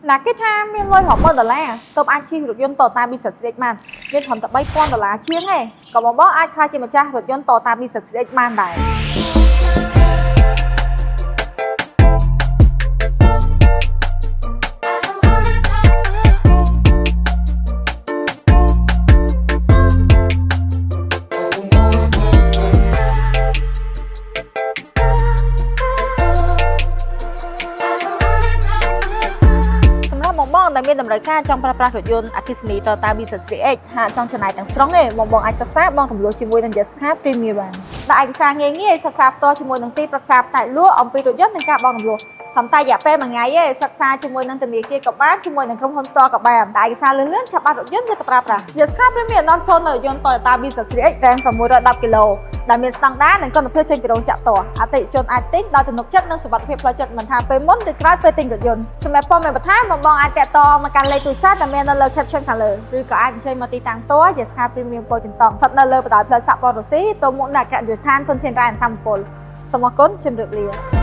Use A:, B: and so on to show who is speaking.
A: ណាគេថាមានលុយ$100,000ទើបអាចជិះរថយន្ត Toyota Vios CX បានមានត្រឹមតែ$3,000ជាងទេក៏បងអាចខ្លាចជាម្ចាស់រថយន្ត Toyota Vios CX បានដែរបងដែលមានតម្រូវការចង់ប្រើប្រាស់រថយន្តអគ្គិសនី Toyota Vios CX ហាក់ចង់ចំណាយទាំងស្រុងទេបងអាចសិក្សាបងរំលោះជាមួយនឹង Yesca Premier បានដាក់ឯកសារងាយៗសិក្សាផ្ទាល់ជាមួយនឹងទីប្រឹក្សាផ្នែកលក់អំពីរថយន្តនិងការបងរំលោះតាមតែរយៈពេល1ថ្ងៃទេសិក្សាជាមួយនឹងធនាគារក៏បានជាមួយនឹងក្រុមហ៊ុនផ្ទាល់ក៏បានតែឯកសារលឿនៗចាប់បាត់រថយន្តយកទៅប្រើប្រាស់ Yesca Premier នាំចូលនៅរថយន្ត Toyota Vios CX រ៉េម610គីឡូដែលមានស្តង់ដារនិងគុណភាពចេញពីរោងចក្រផ្ទាល់អតិថិជនអាចទិញដោយទំនុកចិត្តនិងសុវត្ថិភាពផ្លូវចិត្តមិនថាពេលមុនឬក្រោយពេលទិញរថយន្តសម្រាប់ព័ត៌មានបន្ថែមបងអាចតាក់ទងមកកាន់លេខទូរស័ព្ទដែលមាននៅលើ caption ខាងលើឬក៏អាចអញ្ជើញមកទីតាំងផ្ទាល់ Yesca Premier ពោធិ៍ចិនតុងស្ថិតនៅលើបណ្ដោយផ្លូវសាក់ប៉ូរ៉ូស៊ីទៅមុខនៅអគ្គនាយកដ្ឋានធនធានរ៉ែអន្តមពលសូមអរគុណជម្រាបលា